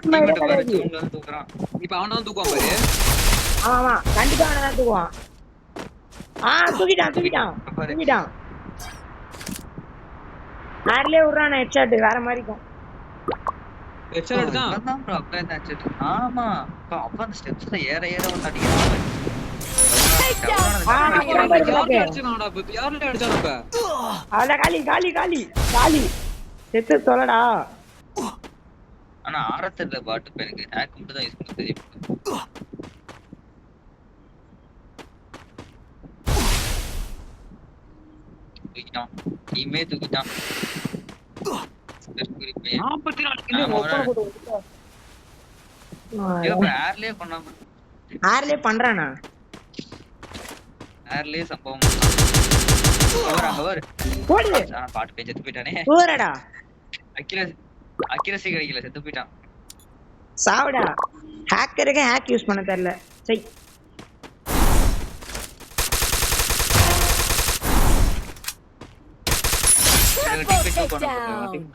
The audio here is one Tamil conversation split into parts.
டீம்மேட் பாரு ஜூன்ல வந்து தூக்குறான். இப்போ அவன தான் தூக்குவான் பாரு. ஆமா கண்டிப்பா அவன தான் தூக்குவான். தூக்கிட்டான். ஆர்லயே விடுறானே ஹெட்ஷாட் வேற மாதிரி இருக்கும். ஹெட்ஷாட் அடிச்சான். அதான் ப்ரோ அப்ப என்ன ஹெட்ஷாட். ஆமா. அப்ப அந்த ஸ்டெப்ஸ்ல ஏற வந்து அடிக்கிறான். செத்து சொல்லடா. ஆனா ஆரத்துல பாட்டு எனக்கு ஹேக் மட்டும் தான் யூஸ் பண்ண தெரியும். தூக்கிட்டான். டீமே தூக்கிட்டான். ஆர்லயே பண்றானா? ஆர்லயே சம்பவம். பாட்டு பேச்சு செத்து போயிட்டானே. போறடா. அக்யூரசி கிடைக்கல செத்து போயிட்டான். சாவடா. ஹேக்கருக்கு ஹேக் யூஸ் பண்ண தெரியல. சை.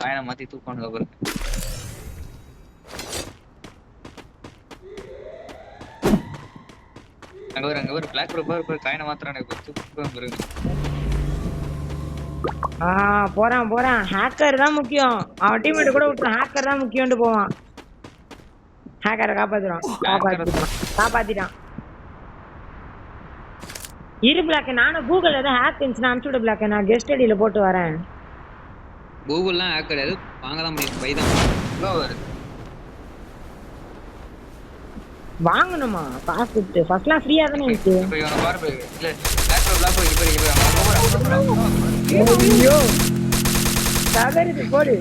காயன மாத்தி தூக்கணும் அவரு. அங்க ஒரு பிளாக் ரோப் காயன மாத்துறானே தூக்கம் வருது. போறான் ஹேக்கர் தான் முக்கியம். அவன் டீம்மேட் கூட விட்டு ஹேக்கர் தான் முக்கியம்னு போவான். ஹேக்கரை காப்பாத்திட்டான். இரு பிளாக் நானும் கூகுள் ஏதோ ஹேக் இருந்துச்சுன்னா அனுப்பிச்சு விடு பிளாக். நான் கெஸ்ட் ஐடியில போட்டு வரேன். கூகுள்லாம் ஹேக் கிடையாது, வாங்க தான் முடியும். பைதான் வாங்கணுமா? காசு கொடுத்து ஃபர்ஸ்ட்லாம் ஃப்ரீயா தானே இருந்துச்சு. இப்போ இவங்க பாரு இல்ல பிளாக் போய் ஐயோ தவறுது போடு.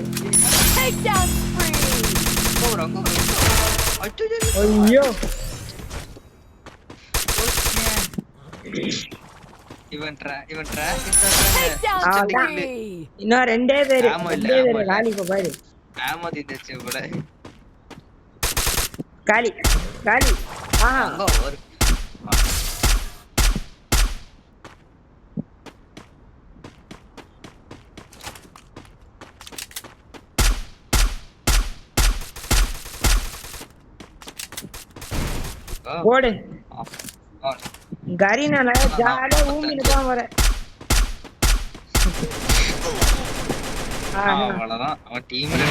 ஐயோ இன்னும் ரெண்டே பேரு காலி. இப்ப பாரு காலி. போடு கரீனா ஜாலியா ஊமிட்டு தான் வரேன். அவ்வளவுதான் அவன் டீம்ல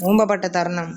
ஊம்பப்பட்ட தருணம்.